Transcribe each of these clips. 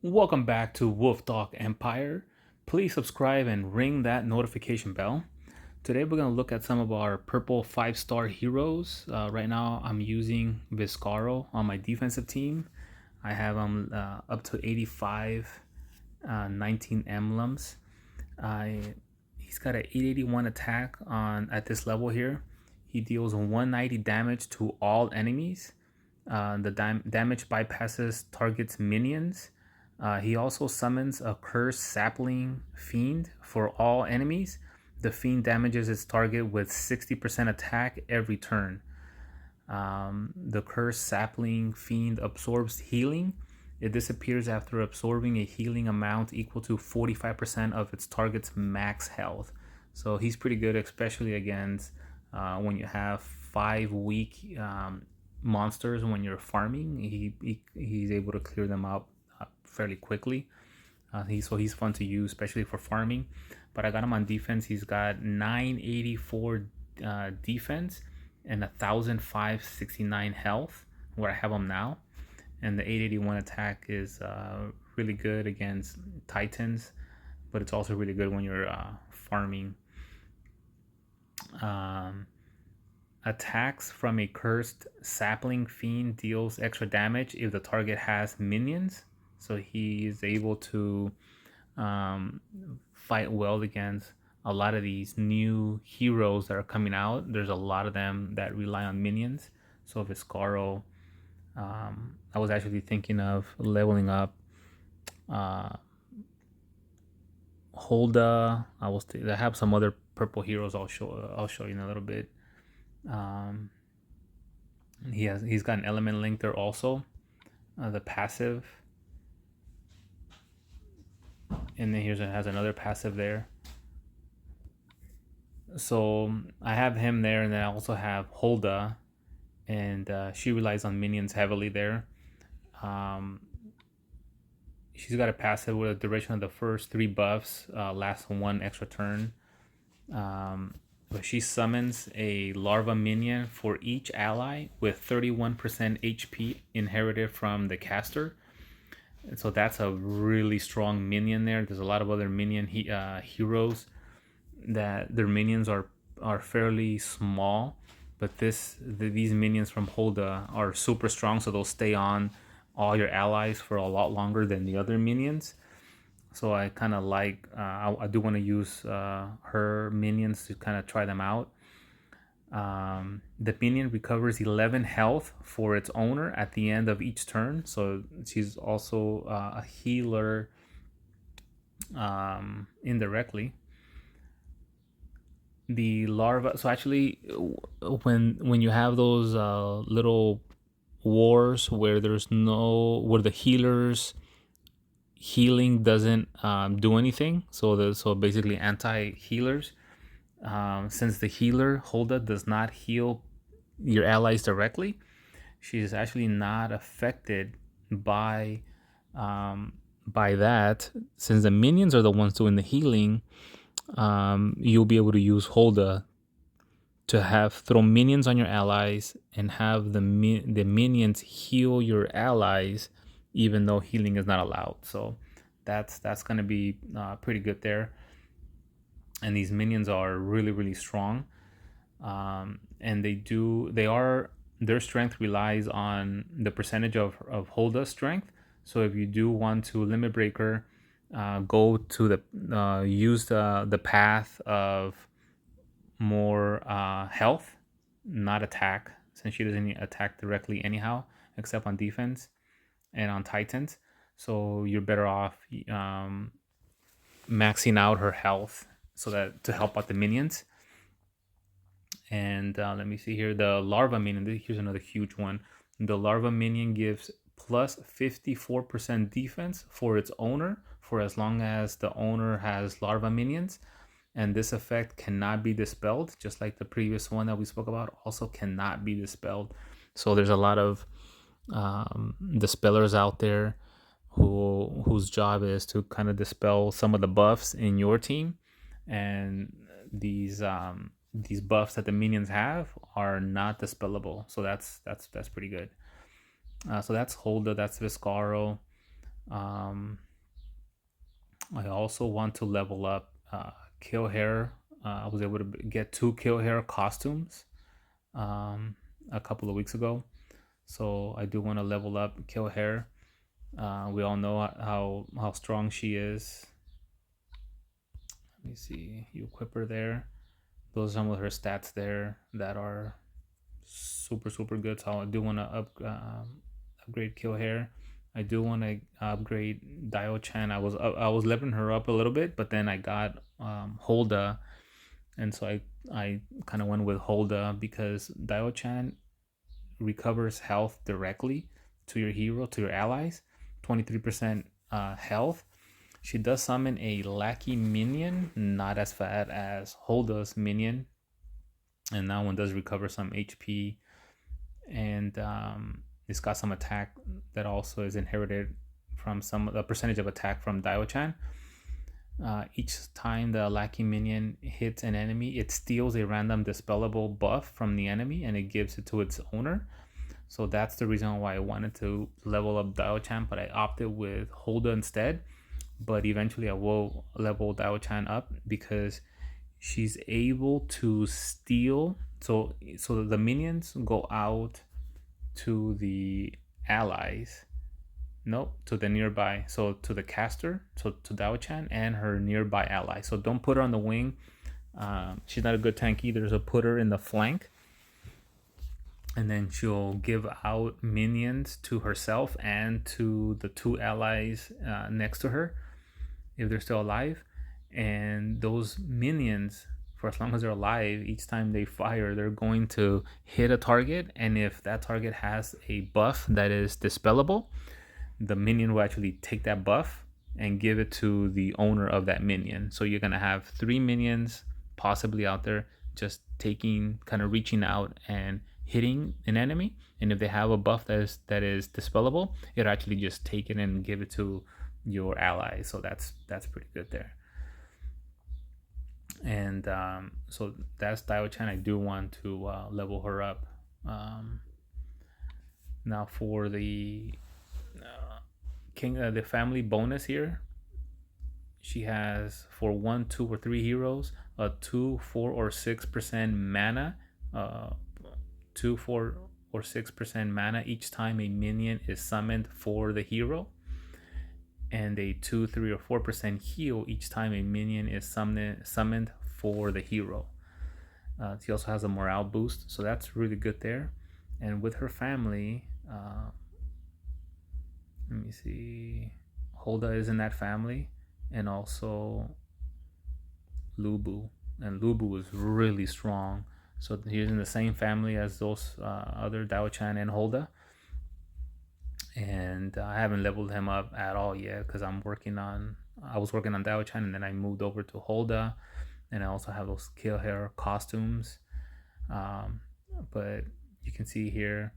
Welcome back to Wolf Dog Empire. Please subscribe and ring that notification bell. Today we're going to look at some of our purple 5-star heroes. Right now I'm using Viscaro on my defensive team. I have him up to 85, 19 emblems. He's got an 881 attack on at this level here. He deals 190 damage to all enemies. The damage bypasses target's minions. He also summons a cursed sapling fiend for all enemies. The fiend damages its target with 60% attack every turn. The cursed sapling fiend absorbs healing. It disappears after absorbing a healing amount equal to 45% of its target's max health. So he's pretty good, especially against when you have 5 weak monsters when you're farming. He's able to clear them out fairly quickly. He's fun to use, especially for farming. But I got him on defense. He's got 984 defense and 1,569 health, where I have him now. And the 881 attack is really good against titans, but it's also really good when you're farming. Attacks from a cursed sapling fiend deals extra damage if the target has minions. So he is able to fight well against a lot of these new heroes that are coming out. There's a lot of them that rely on minions. So Viscaro, I was actually thinking of leveling up Hulda. I have some other purple heroes. I'll show you in a little bit. He's got an element link there also, the passive, and then has another passive there. So I have him there, and then I also have Hulda, and she relies on minions heavily there. She's got a passive with a duration of the first 3 buffs, lasts 1 extra turn. But she summons a larva minion for each ally with 31% HP inherited from the caster. And so that's a really strong minion there. There's a lot of other minion heroes that their minions are fairly small, but these minions from Hulda are super strong, so they'll stay on all your allies for a lot longer than the other minions. So I kind of like, I do want to use her minions to kind of try them out. The minion recovers 11 health for its owner at the end of each turn. So she's also a healer indirectly. The larva, so actually when you have those little wars where where the healers healing doesn't do anything, so basically anti-healers, since the healer Hulda does not heal your allies directly, she's actually not affected by that. Since the minions are the ones doing the healing, you'll be able to use Hulda to throw minions on your allies and have the minions heal your allies, even though healing is not allowed. So that's going to be pretty good there. And these minions are really, really strong. And their strength relies on the percentage of Hulda's strength. So if you do want to limit breaker, go to use the path of more health, not attack, since she doesn't attack directly anyhow, except on defense and on titans. So you're better off maxing out her health so that to help out the minions. And let me see here, the larva minion. Here's another huge one. The larva minion gives plus 54% defense for its owner for as long as the owner has larva minions. And this effect cannot be dispelled, just like the previous one that we spoke about also cannot be dispelled. So there's a lot of dispellers out there whose job is to kind of dispel some of the buffs in your team, and these buffs that the minions have are not dispellable. So that's pretty good. So that's Hulda, that's Viscaro. I also want to level up Killhare. I was able to get 2 Killhare costumes um, a couple of weeks ago. So I do want to level up Killhare. We all know how strong she is. Let me see. You equip her there. Those are some of her stats there that are super good. So I do want to upgrade Killhare. I do want to upgrade Diaochan. I was leveling her up a little bit, but then I got Hulda, and so I kind of went with Hulda because Diaochan recovers health directly to your hero, to your allies, 23% health. She does summon a lackey minion, not as fat as Hulda's minion, and that one does recover some HP, and it's got some attack that also is inherited from the percentage of attack from Diaochan. Each time the lackey minion hits an enemy, it steals a random dispellable buff from the enemy and it gives it to its owner. So that's the reason why I wanted to level up Diaochan, but I opted with Hulda instead. But eventually I will level Diaochan up because she's able to steal. So the minions go out to the allies. Nope, to the nearby. So to the caster, so to Diaochan and her nearby ally. So don't put her on the wing. She's not a good tank either. So put her in the flank, and then she'll give out minions to herself and to the 2 allies next to her if they're still alive. And those minions, for as long as they're alive, each time they fire, they're going to hit a target, and if that target has a buff that is dispellable, the minion will actually take that buff and give it to the owner of that minion. So you're gonna have 3 minions possibly out there just taking, kind of reaching out and hitting an enemy, and if they have a buff that is dispellable, it'll actually just take it and give it to your ally. So that's pretty good there. And so that's Diaochan. I do want to level her up. Now for the the family bonus here, she has for 1, 2, or 3 heroes a 2, 4, or 6% mana. 2, 4, or 6% mana each time a minion is summoned for the hero, and a 2, 3, or 4% heal each time a minion is summoned for the hero. She also has a morale boost, so that's really good there. And with her family, let me see, Hulda is in that family, and also Lubu, and Lubu is really strong. So he's in the same family as those other Diaochan and Hulda, and I haven't leveled him up at all yet because I was working on Diaochan, and then I moved over to Hulda, and I also have those Killhare costumes. But you can see here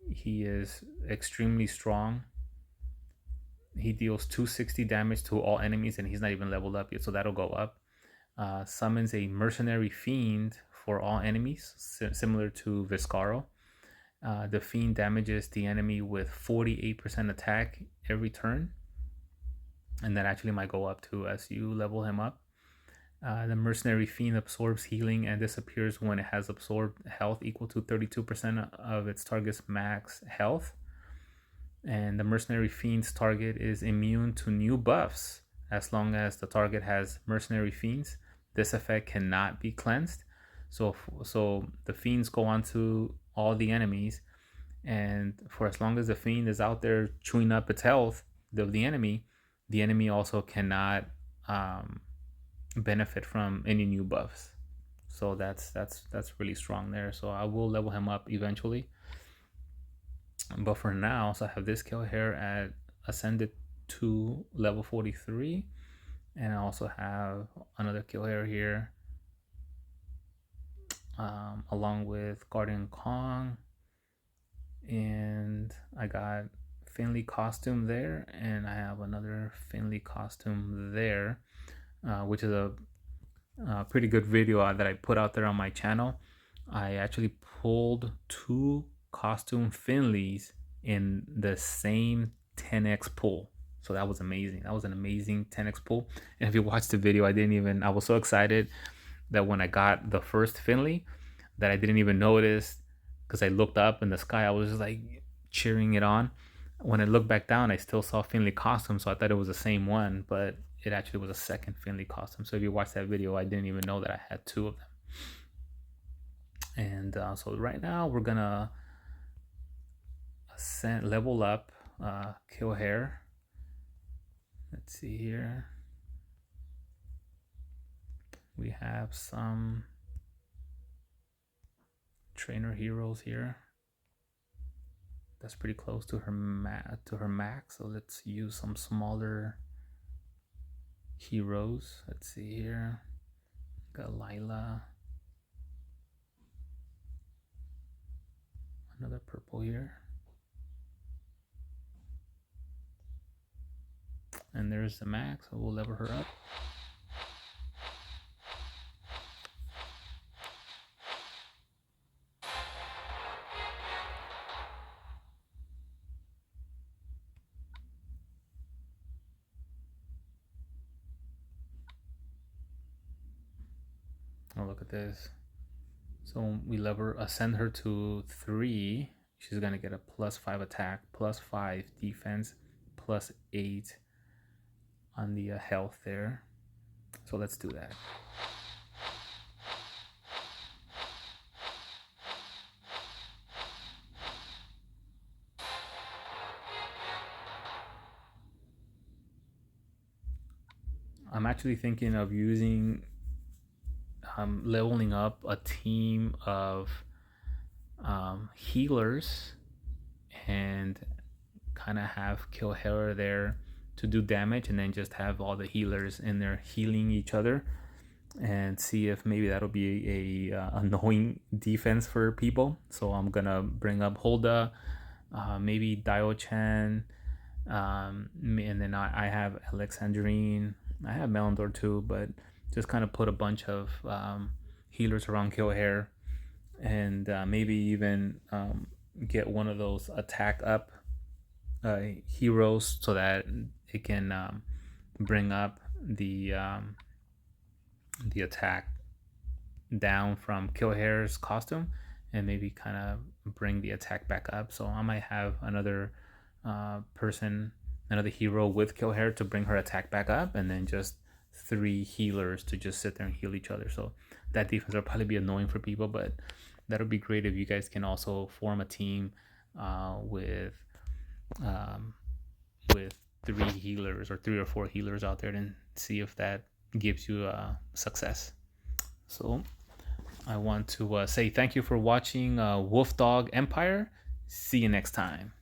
he is extremely strong. He deals 260 damage to all enemies, and he's not even leveled up yet, so that'll go up. Summons a mercenary fiend for all enemies, similar to Viscaro. The fiend damages the enemy with 48% attack every turn, and that actually might go up too as you level him up. The mercenary fiend absorbs healing and disappears when it has absorbed health equal to 32% of its target's max health. And the mercenary fiend's target is immune to new buffs as long as the target has mercenary fiends. This effect cannot be cleansed. So the fiends go on to all the enemies, and for as long as the fiend is out there chewing up its health of the enemy also cannot benefit from any new buffs. So that's really strong there. So I will level him up eventually. But for now, so I have this Killhare at ascended to level 43, and I also have another Killhare here, along with Guardian Kong, and I got Finley costume there, and I have another Finley costume there, which is a pretty good video that I put out there on my channel. I actually pulled 2 costume Finleys in the same 10x pull. So that was amazing. That was an amazing 10x pull. And if you watched the video, I was so excited that when I got the first Finley that I didn't even notice, because I looked up in the sky. I was just like cheering it on. When I looked back down, I still saw Finley costume, so I thought it was the same one, but it actually was a second Finley costume. So if you watch that video, I didn't even know that I had two of them. And so right now we're gonna level up Killhare. Let's see here. We have some trainer heroes here. That's pretty close to her max. So let's use some smaller heroes. Let's see here. Got Lila. Another purple here. And there's the max, so we'll level her up. Oh, look at this. So we ascend her to 3. She's gonna get a +5 attack, +5 defense, +8 on the health there. So let's do that. I'm actually thinking of using leveling up a team of healers and kind of have Killhare there to do damage, and then just have all the healers in there healing each other, and see if maybe that'll be a annoying defense for people. So I'm gonna bring up Hulda, maybe Diaochan, and then I have Alexandrine. I have Melendor too, but just kind of put a bunch of healers around Killhare, and maybe even get one of those attack up heroes so that it can bring up the attack down from Killhare's costume, and maybe kind of bring the attack back up. So I might have another another hero with Killhare to bring her attack back up, and then just 3 healers to just sit there and heal each other. So that defense will probably be annoying for people, but that'll be great if you guys can also form a team with 3 healers or 3 or 4 healers out there, and see if that gives you success. So I want to say thank you for watching Wolf Dog Empire. See you next time.